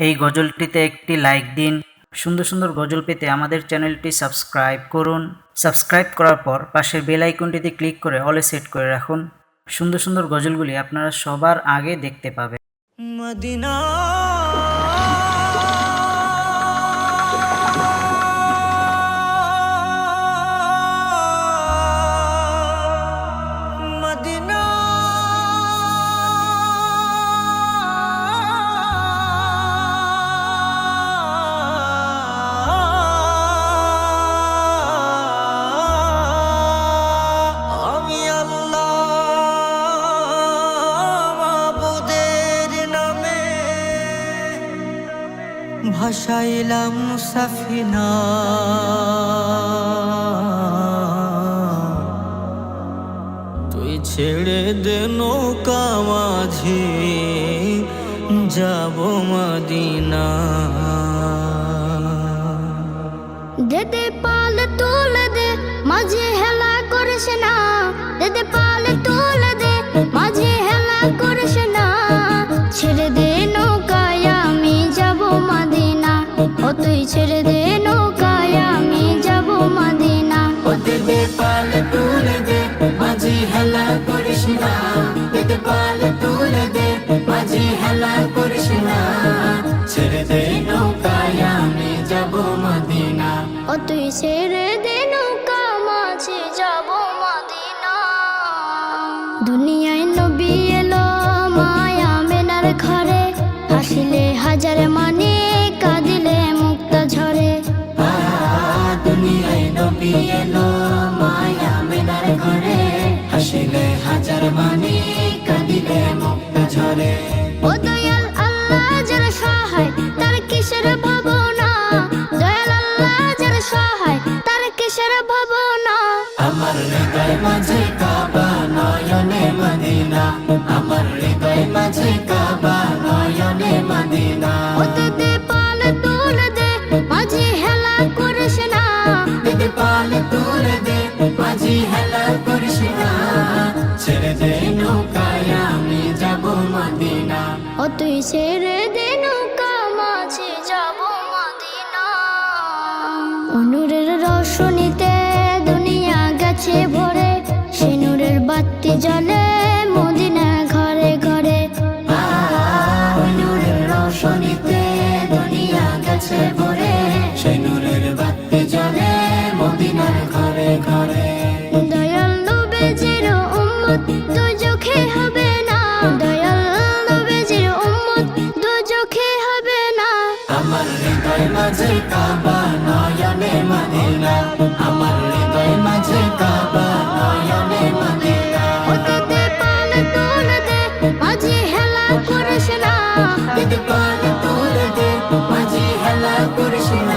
এই গজলটিতে একটি লাইক দিন। সুন্দর সুন্দর গজল পেতে আমাদের চ্যানেলটি সাবস্ক্রাইব করুন। সাবস্ক্রাইব করার পর পাশের বেল আইকনটিতে ক্লিক করে অলে সেট করে রাখুন। সুন্দর সুন্দর গজলগুলি আপনারা সবার আগে দেখতে পাবেন। মদিনা মদিনা আমি আল্লাহ মাবুদের নামে ভাসাইলাম সাফিনা, তুই ছেড়ে দে নৌকা মাঝি যাব মদিনা। দেদে পাল তুলে দে মাঝে হেলা করিস না, দেদে পাল তুলে দে মাঝে হেলা করিস না। ছেড়ে দে নৌকায় আমি যাব মদিনা, ও তুই ছেড়ে দে নৌকায় আমি যাব মদিনা। ও দেদে পাল তুলে দে মাঝি হেলা করিস না, দেদে পাল তুলে দে মাঝি হেলা করিস না। ছেড়ে দে নৌকায় আমি যাব মদিনা, ও তুই ছেড়ে দে নৌকা মাঝে যাব মদিনা। দুনিয়ায় নবী এলো মায়া মেনার ঘরে, হাসিলে হাজার মানে কাঁদিলে মুক্তা ঝরে। দুনিয়ায় নবী এলো মায়া মেনার ঘরে, হাসিলে হাজার মানে কাঁদিলে মুক্তা ঝরে। ও দয়াল আল্লাহ যার সহায় তার কিসের ভাবনা, দয়াল আল্লাহ যার সহায় তার কিসের ভাবনা। আমার হৃদয় মাঝে কাবা নয়নে মদিনা, আমার হৃদয় মাঝে কাবা নয়নে মদিনা। ও দেদে পাল তুলে দে মাঝে হেলা করিস না, দেদে পাল তুলে দে মাঝি হেলা করিস না। ছেড়ে দে নৌকায় আমি যাব মদিনা, ও তুই ছেড়ে দে নৌকা মাঝে যাব মদিনা। নূরের রোশনীতে দুনিয়া গেছে ভরে, সে নূরের বাতি জ্বলে মদিনা ঘরে ঘরে। নূরের রোশনীতে দুনিয়া গেছে ভরে, সেই নূরের বাতি জ্বলে মদিনার ঘরে ঘরে। দয়াল নবীজির উম্মত দুজখে হবে না, দয়াল নবীজির উম্মত দুজখে হবে না। আমার হৃদয় মাঝে কাবা নয়নে মদিনা, আমার হৃদয় মাঝে কাবা নয়নে মদিনা। ও দেদে পাল তুলে দে মাঝে হেলা করিস না, দেদে পাল তুলে দে মাঝি হেলা করিস না।